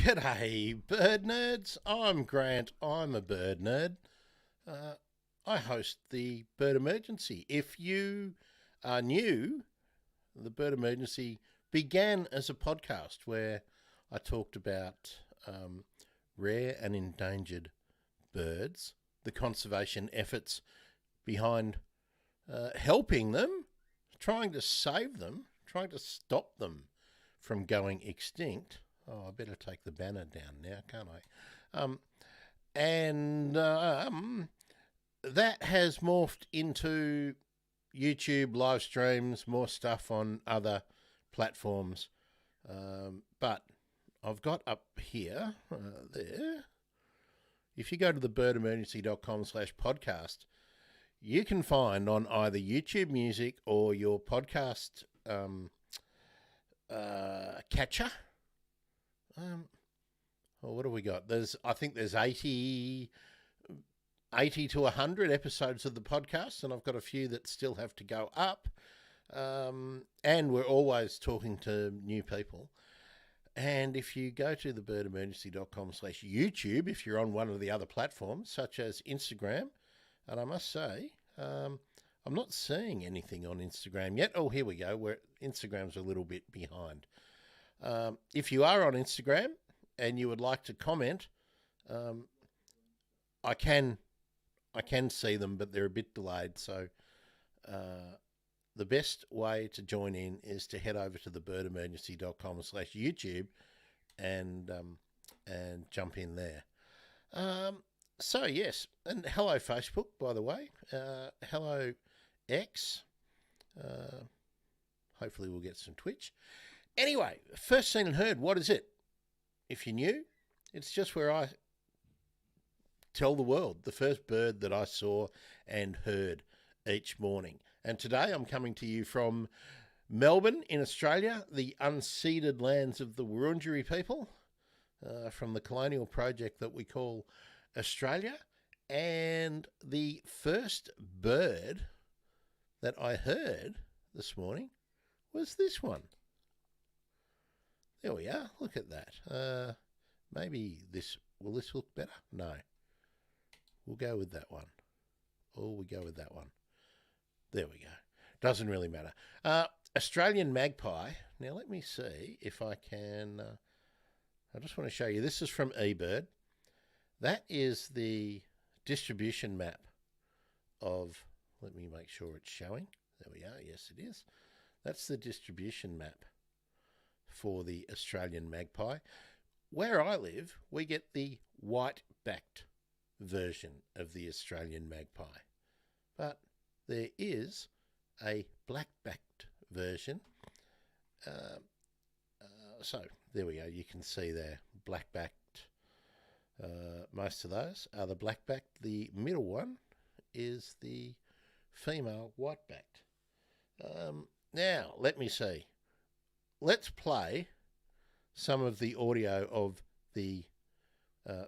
G'day, bird nerds. I'm Grant. I'm a bird nerd. I host the Bird Emergency. If you are new, the Bird Emergency began as a podcast where I talked about rare and endangered birds, the conservation efforts behind helping them, trying to save them, trying to stop them from going extinct. Oh, I better take the banner down now, can't I? That has morphed into YouTube live streams, more stuff on other platforms. But I've got up here, there, if you go to thebirdemergency.com/podcast, you can find on either YouTube Music or your podcast catcher. What have we got? I think there's 80 to 100 episodes of the podcast, and I've got a few that still have to go up. And we're always talking to new people. And if you go to thebirdemergency.com/YouTube, if you're on one of the other platforms, such as Instagram, and I must say, I'm not seeing anything on Instagram yet. Oh, here we go. Instagram's a little bit behind. If you are on Instagram and you would like to comment, I can see them, but they're a bit delayed. So the best way to join in is to head over to thebirdemergency.com/YouTube and jump in there. So yes, and hello Facebook, by the way. Hello X. Hopefully we'll get some Twitch. Anyway, first seen and heard, what is it? If you're new, it's just where I tell the world the first bird that I saw and heard each morning. And today I'm coming to you from Melbourne in Australia, the unceded lands of the Wurundjeri people, from the colonial project that we call Australia. And the first bird that I heard this morning was this one. There we are. Look at that. Maybe will this look better? No. We'll go with that one. Oh, we go with that one. There we go. Doesn't really matter. Australian magpie. Now let me see if I can. I just want to show you. This is from eBird. That is the distribution map of. Let me make sure it's showing. There we are. Yes, it is. That's the distribution map for the Australian magpie. Where I live, we get the white-backed version of the Australian magpie. But there is a black-backed version. So there we go. You can see there, black-backed. Most of those are the black-backed. The middle one is the female white-backed. Now, let me see. Let's play some of the audio of the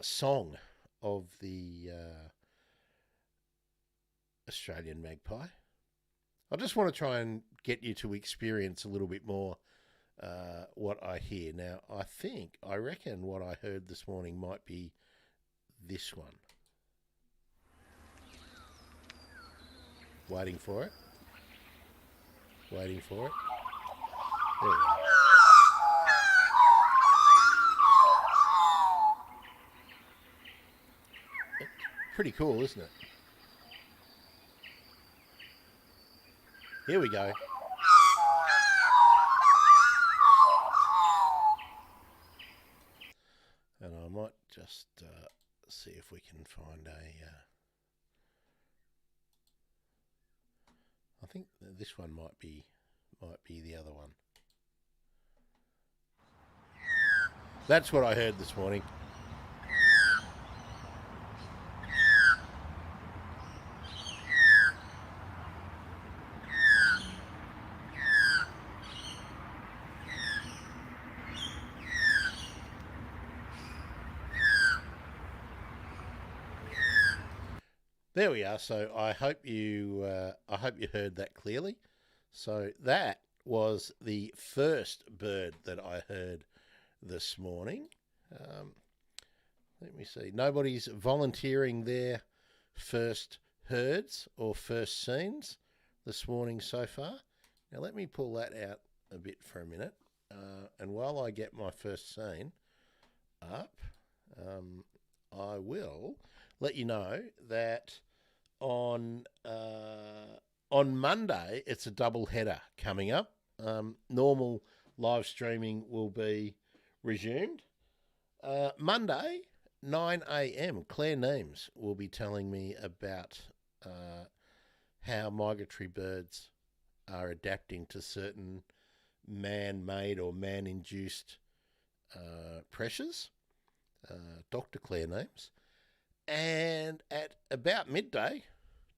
song of the Australian magpie. I just want to try and get you to experience a little bit more what I hear. Now, I reckon what I heard this morning might be this one. Waiting for it. Waiting for it. There we go. Pretty cool, isn't it? Here we go. And I might just see if we can find a. I think this one might be the other one. That's what I heard this morning. There we are. So I hope you heard that clearly. So that was the first bird that I heard this morning. Let me see. Nobody's volunteering their first herds or first scenes this morning so far. Now let me pull that out a bit for a minute. And while I get my first scene up, I will let you know that on Monday it's a double header coming up. Normal live streaming will be resumed. Monday, 9 a.m, Claire Neems will be telling me about how migratory birds are adapting to certain man-made or man-induced pressures. Dr. Claire Neems. And at about midday,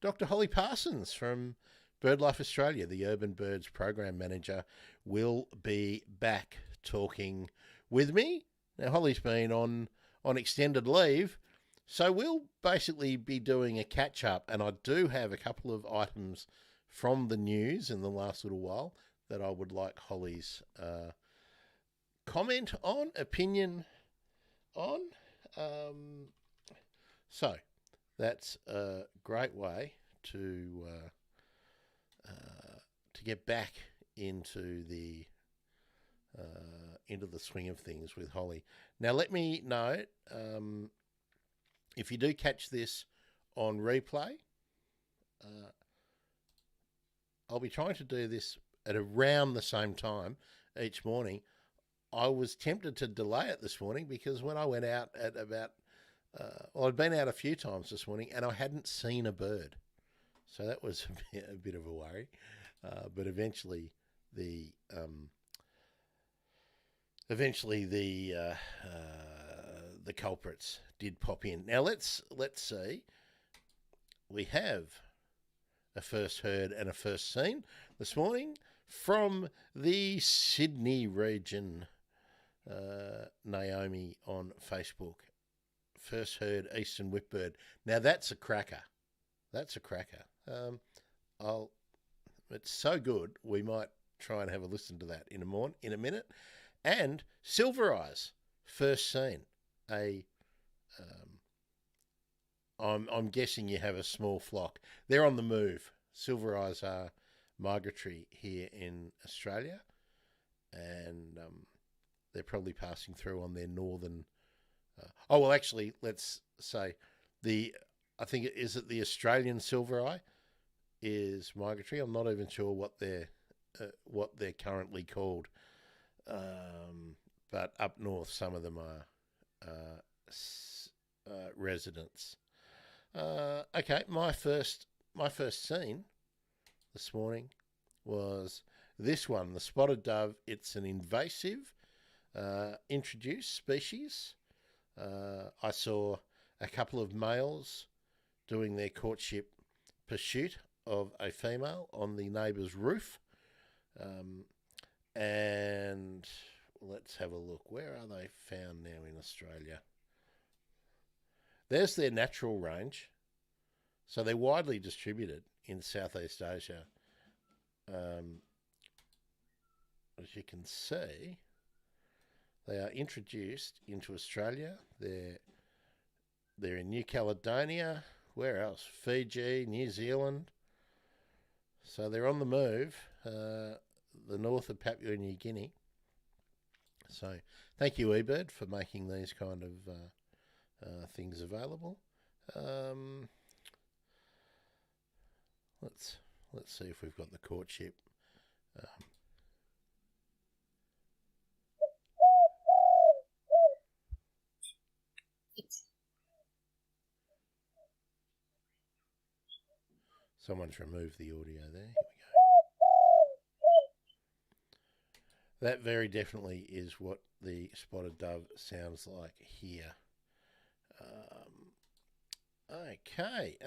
Dr. Holly Parsons from BirdLife Australia, the Urban Birds Program Manager, will be back talking with me. Now, Holly's been on extended leave, so we'll basically be doing a catch-up, and I do have a couple of items from the news in the last little while that I would like Holly's comment on, opinion on. So that's a great way to get back into the swing of things with Holly. Now, let me know if you do catch this on replay. I'll be trying to do this at around the same time each morning. I was tempted to delay it this morning because when I went out at about, I'd been out a few times this morning and I hadn't seen a bird. So that was a bit of a worry. But eventually the culprits did pop in. Now let's see. We have a first heard and a first seen this morning from the Sydney region. Naomi on Facebook. First heard Eastern Whipbird. Now that's a cracker. That's a cracker. It's so good we might try and have a listen to that in a minute. And Silver Eyes, first seen. I'm guessing you have a small flock. They're on the move. Silver Eyes are migratory here in Australia, and they're probably passing through on their northern. Actually, let's say I think is it the Australian silver eye is migratory. I'm not even sure what they're currently called, but up north some of them are residents. Okay, my first scene this morning was this one, the spotted dove. It's an invasive introduced species. I saw a couple of males doing their courtship pursuit of a female on the neighbour's roof. And let's have a look. Where are they found now in Australia? There's their natural range. So they're widely distributed in Southeast Asia. As you can see, they are introduced into Australia. They're in New Caledonia. Where else? Fiji, New Zealand. So they're on the move, the north of Papua New Guinea. So thank you, eBird, for making these kind of things available. Let's see if we've got the courtship. Someone's removed the audio there. Here we go. That very definitely is what the spotted dove sounds like here. Okay.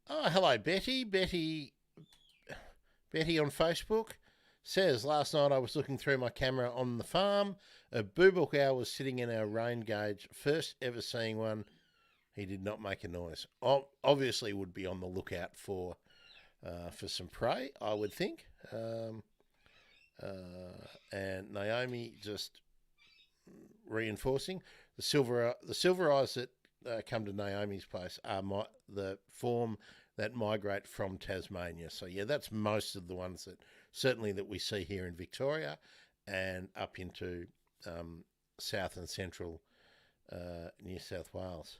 Hello, Betty. Betty on Facebook says, last night I was looking through my camera on the farm. A boobook owl was sitting in our rain gauge. First ever seeing one. He did not make a noise. Obviously would be on the lookout for some prey, I would think. And Naomi just reinforcing. The silver eyes that come to Naomi's place are the form that migrate from Tasmania. So yeah, that's most of the ones that certainly that we see here in Victoria and up into south and central New South Wales.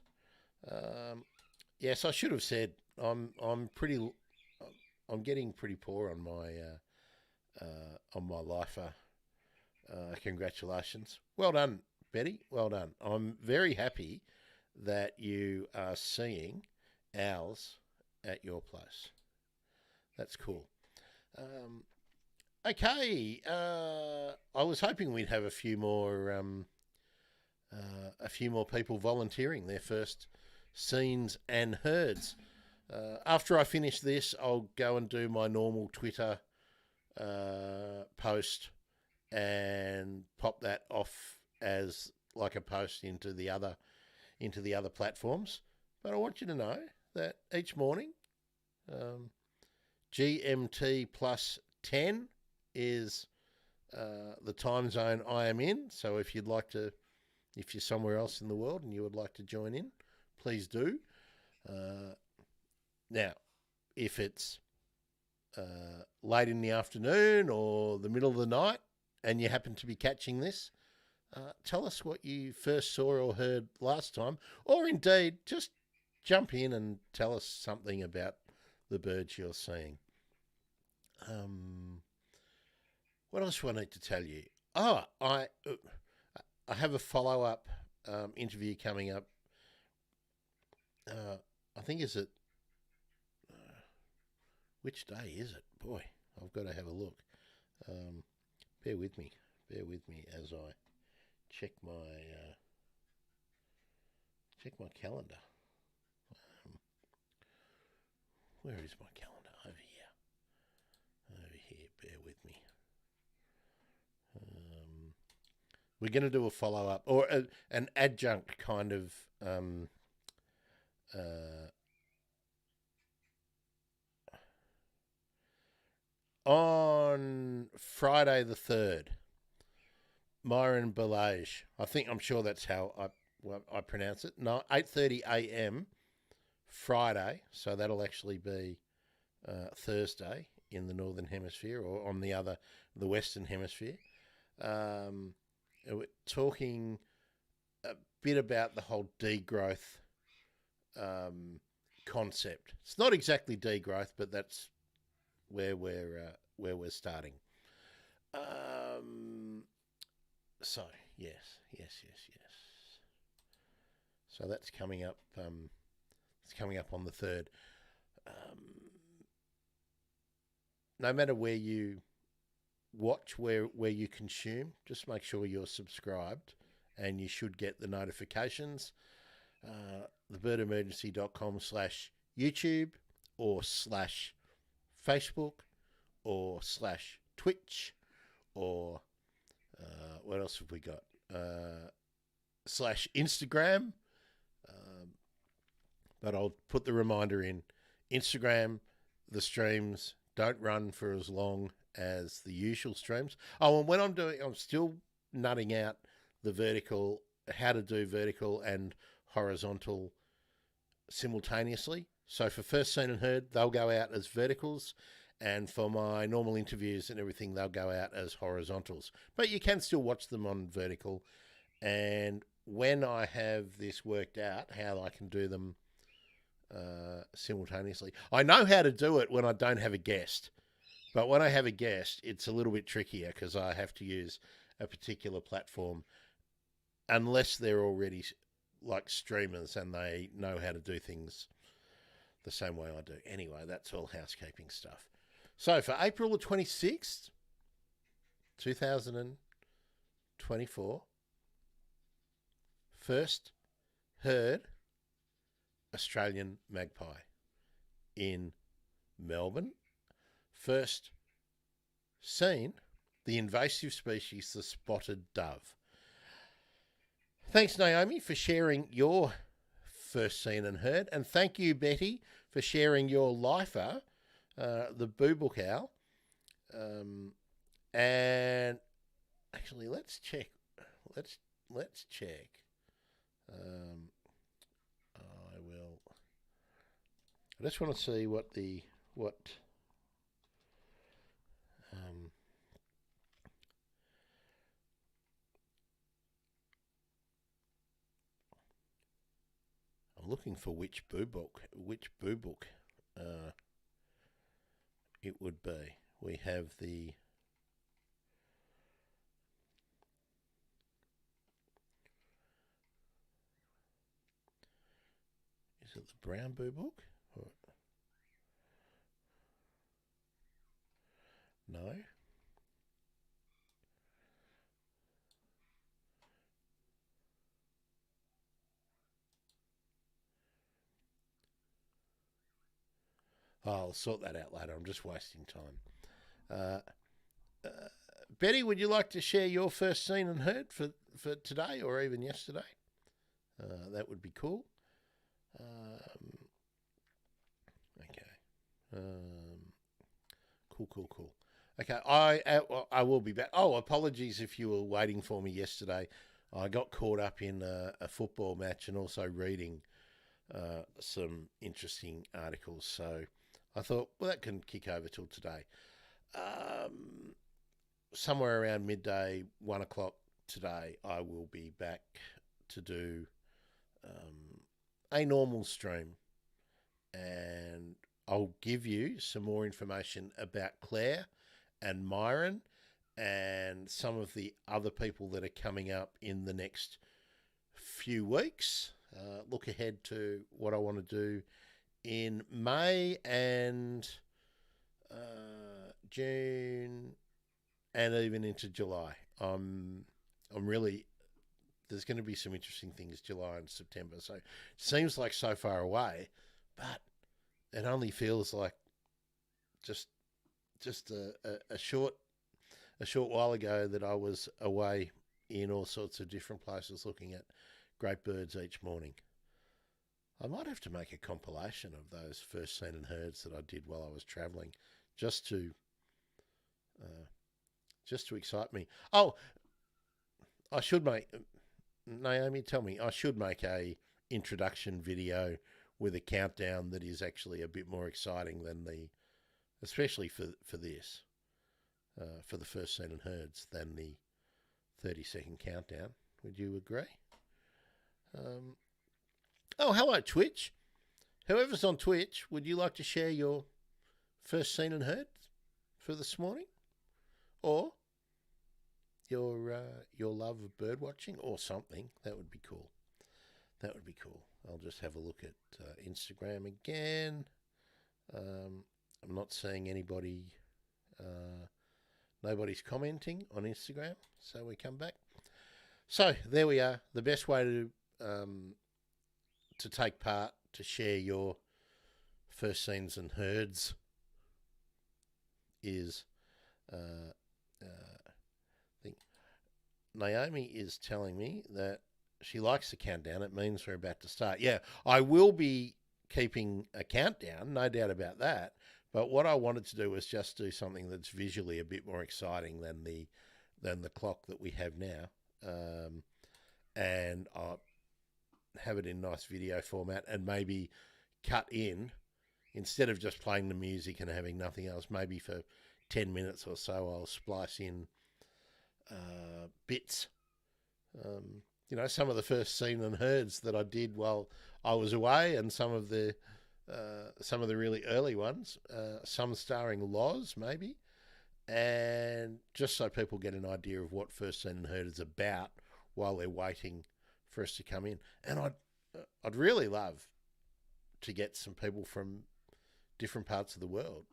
Yes, I should have said I'm getting pretty poor on my lifer. Congratulations. Well done, Betty. Well done. I'm very happy that you are seeing owls at your place. That's cool. Okay. I was hoping we'd have a few more people volunteering their first scenes and herds. After I finish this, I'll go and do my normal Twitter post and pop that off as like a post into the other platforms. But I want you to know that each morning, GMT plus 10 is the time zone I am in. So if you're somewhere else in the world and you would like to join in, please do. Now, if it's late in the afternoon or the middle of the night and you happen to be catching this, tell us what you first saw or heard last time, or indeed just jump in and tell us something about the birds you're seeing. What else do I need to tell you? Oh, I have a follow-up interview coming up. I think which day is it? Boy, I've got to have a look. Bear with me as I check my calendar. Where is my calendar? Over here. Bear with me. We're going to do a follow-up or an adjunct kind of on Friday the 3rd. Myron Belage. I'm sure that's how I pronounce it. No, 8:30 a.m. Friday. So that'll actually be Thursday in the Northern Hemisphere, or on the Western Hemisphere. We're talking a bit about the whole degrowth concept. It's not exactly degrowth, but that's where we're starting. So yes. So that's coming up. It's coming up on the 3rd. No matter where you watch, where you consume, just make sure you're subscribed, and you should get the notifications. thebirdemergency.com/YouTube or /Facebook or /Twitch or what else have we got? /Instagram. But I'll put the reminder in Instagram. The streams don't run for as long as the usual streams. Oh, and when I'm still nutting out how to do vertical and horizontal simultaneously. So for First Seen and Heard, they'll go out as verticals, and for my normal interviews and everything, they'll go out as horizontals. But you can still watch them on vertical. And when I have this worked out, how I can do them simultaneously. I know how to do it when I don't have a guest, but when I have a guest, it's a little bit trickier because I have to use a particular platform unless they're already like streamers and they know how to do things the same way I do. Anyway, that's all housekeeping stuff. So for April the 26th, 2024, first heard Australian magpie in Melbourne. First seen the invasive species, the spotted dove. Thanks, Naomi, for sharing your first seen and heard. And thank you, Betty, for sharing your lifer, the boobook owl. And actually, let's check. let's check. I will. I just want to see what um, I'm looking for which boo book it would be. We have the is it the brown boo book? Or, no. I'll sort that out later. I'm just wasting time. Betty, would you like to share your first seen and heard for today or even yesterday? That would be cool. Okay. Cool. Okay, I will be back. Oh, apologies if you were waiting for me yesterday. I got caught up in a football match and also reading some interesting articles. So I thought, well, that can kick over till today. Somewhere around midday, 1 o'clock today, I will be back to do a normal stream, and I'll give you some more information about Claire and Myron and some of the other people that are coming up in the next few weeks. Look ahead to what I want to do in May and June and even into July. I'm really, there's going to be some interesting things July and September. So it seems like so far away, but it only feels like just a short while ago that I was away in all sorts of different places looking at great birds each morning. I might have to make a compilation of those first seen and heards that I did while I was travelling, just to excite me. Oh, I should make, Naomi, tell me, I should make a introduction video with a countdown that is actually a bit more exciting than especially for this, for the first seen and heards, than the 30-second countdown. Would you agree? Oh, hello, Twitch. Whoever's on Twitch, would you like to share your first seen and heard for this morning? Or your love of bird watching or something? That would be cool. I'll just have a look at Instagram again. I'm not seeing anybody. Nobody's commenting on Instagram, so we come back. So there we are. The best way to take part, to share your first scenes and herds, is I think Naomi is telling me that she likes the countdown. It means we're about to start. Yeah, I will be keeping a countdown, no doubt about that. But what I wanted to do was just do something that's visually a bit more exciting than the clock that we have now, and I'll have it in nice video format, and maybe cut in, instead of just playing the music and having nothing else, maybe for 10 minutes or so I'll splice in bits. Some of the first seen and heards that I did while I was away, and some of the really early ones, some starring Loz maybe, and just so people get an idea of what first seen and heard is about while they're waiting for us to come in. And I'd really love to get some people from different parts of the world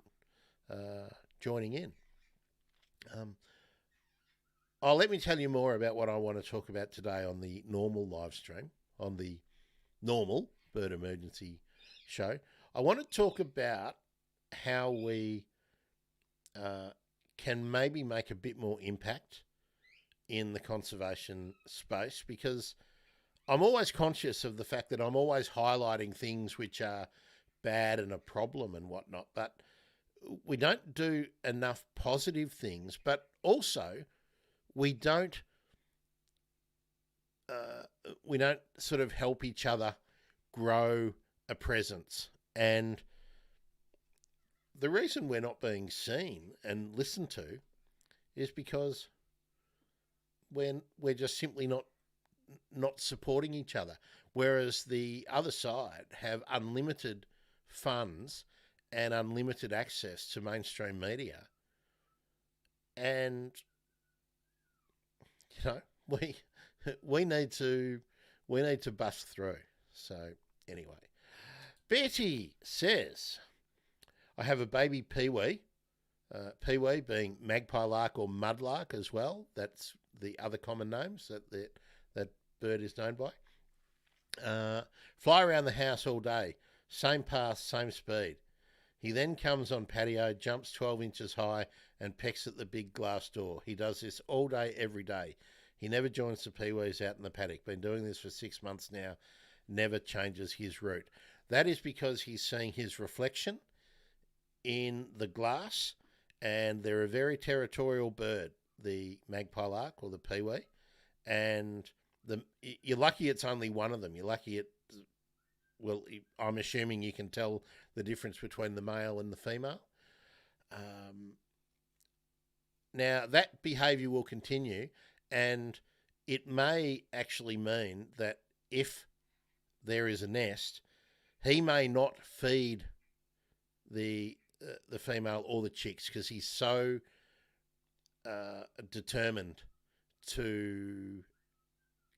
joining in. Let me tell you more about what I want to talk about today on the normal live stream, on the normal Bird Emergency show. I want to talk about how we can maybe make a bit more impact in the conservation space, because I'm always conscious of the fact that I'm always highlighting things which are bad and a problem and whatnot, but we don't do enough positive things, but also we don't we don't sort of help each other grow a presence. And the reason we're not being seen and listened to is because we're just simply not supporting each other. Whereas the other side have unlimited funds and unlimited access to mainstream media. And we need to bust through. So anyway, Betty says, I have a baby peewee. Peewee being magpie lark or mudlark as well. That's the other common names that bird is known by. Fly around the house all day, same path, same speed. He then comes on patio, jumps 12 inches high and pecks at the big glass door. He does this all day, every day. He never joins the peewees out in the paddock. Been doing this for 6 months now. Never changes his route. That is because he's seeing his reflection in the glass, and they're a very territorial bird, the magpie lark or the peewee, and you're lucky it's only one of them. You're lucky I'm assuming you can tell the difference between the male and the female. Now, that behaviour will continue, and it may actually mean that if there is a nest, he may not feed the female or the chicks because he's so determined to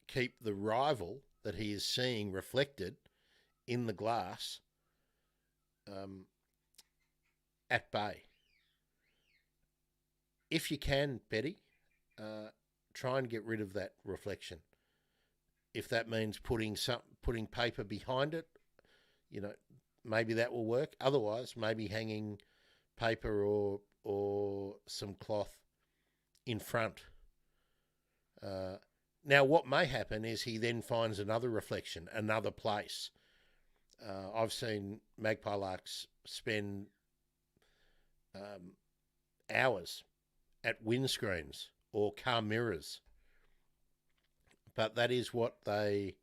keep the rival that he is seeing reflected in the glass at bay. If you can, Betty, try and get rid of that reflection. If that means putting paper behind it, maybe that will work. Otherwise, maybe hanging paper or some cloth in front. Now, what may happen is he then finds another reflection, another place. I've seen magpie larks spend hours at windscreens or car mirrors, but that is what they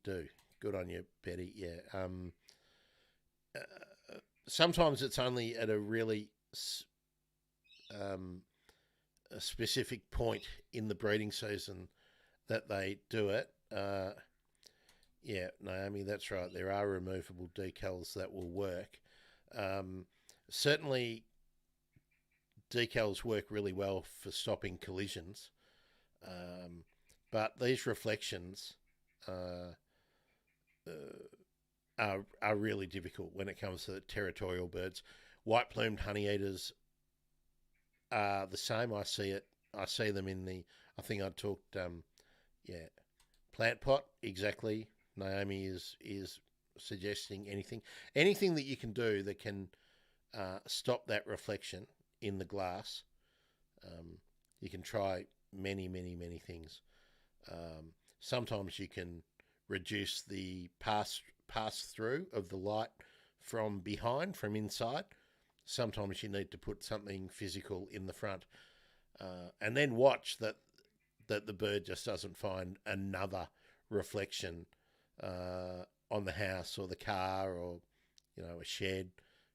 do. Good on you, Betty. Yeah. Sometimes it's only at a really a specific point in the breeding season that they do it. Yeah, Naomi, that's right. There are removable decals that will work. Certainly, decals work really well for stopping collisions, but these reflections are really difficult when it comes to territorial birds. White-plumed honeyeaters are the same. I see them in the. I think I talked. Plant pot exactly. Naomi is suggesting anything that you can do that can stop that reflection in the glass. You can try many things. Sometimes you can reduce the pass through of the light from behind, from inside. Sometimes you need to put something physical in the front, and then watch that the bird just doesn't find another reflection on the house or the car or a shed,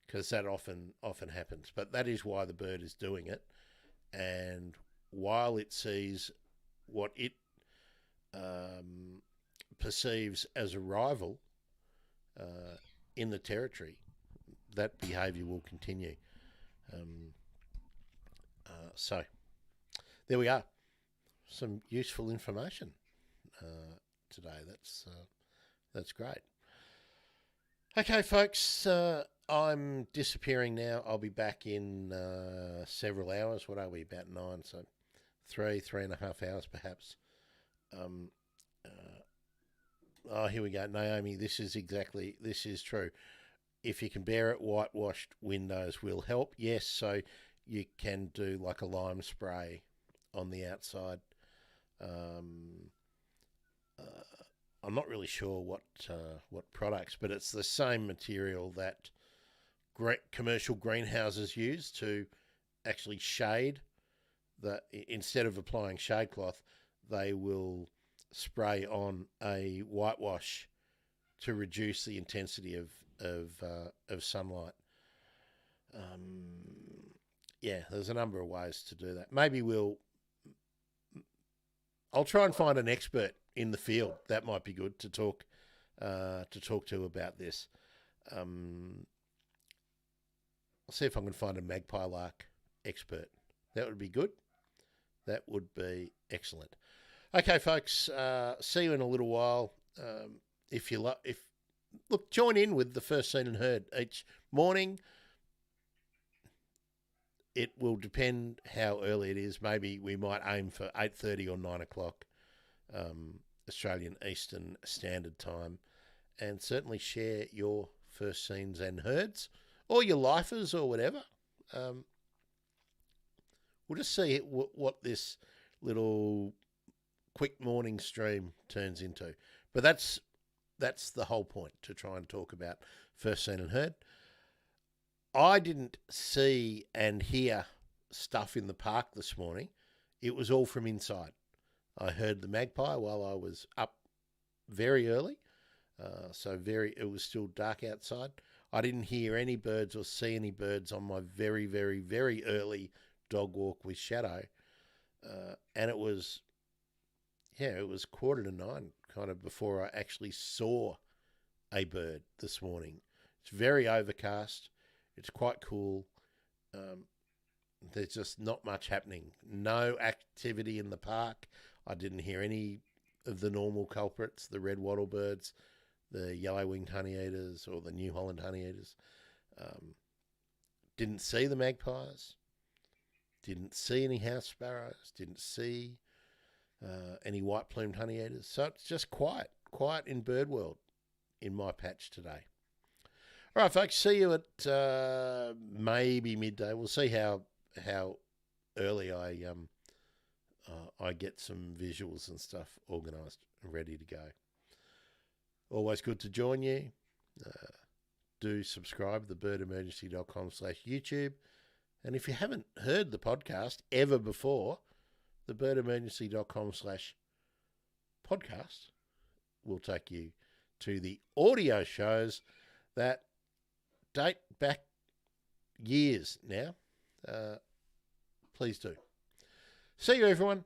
because that often happens. But that is why the bird is doing it, and while it sees what it perceives as a rival in the territory, that behaviour will continue. So there we are. Some useful information today. That's great. Okay, folks, I'm disappearing now. I'll be back in several hours. What are we, about 9? So 3.5 hours perhaps. Here we go. Naomi, this is true. If you can bear it, whitewashed windows will help. Yes, so you can do like a lime spray on the outside. I'm not really sure what products, but it's the same material that commercial greenhouses use to actually shade. Instead of applying shade cloth, they will spray on a whitewash to reduce the intensity of sunlight. Yeah, there's a number of ways to do that. Maybe I'll try and find an expert in the field. That might be good to talk to about this. I'll see if I can find a magpie lark expert. That would be good. That would be excellent. Okay, folks. See you in a little while. If look, join in with the first seen and heard each morning. It will depend how early it is. Maybe we might aim for 8:30 or 9 o'clock, Australian Eastern Standard Time, and certainly share your first scenes and heards, or your lifers, or whatever. We'll just see what this little quick morning stream turns into. But that's the whole point, to try and talk about first seen and heard. I didn't see and hear stuff in the park this morning. It was all from inside. I heard the magpie while I was up very early. It was still dark outside. I didn't hear any birds or see any birds on my very, very, very early dog walk with Shadow. And it was 9:15, kind of before I actually saw a bird this morning. It's very overcast. It's quite cool. There's just not much happening. No activity in the park. I didn't hear any of the normal culprits, the red wattlebirds, the yellow-winged honeyeaters, or the New Holland honeyeaters. Didn't see the magpies. Didn't see any house sparrows. Didn't see any white-plumed honeyeaters. So it's just quiet in bird world in my patch today. All right, folks, see you at maybe midday. We'll see how early I get some visuals and stuff organised and ready to go. Always good to join you. Do subscribe, thebirdemergency.com/YouTube. And if you haven't heard the podcast ever before, thebirdemergency.com/podcast will take you to the audio shows that date back years now. Please do. See you, everyone.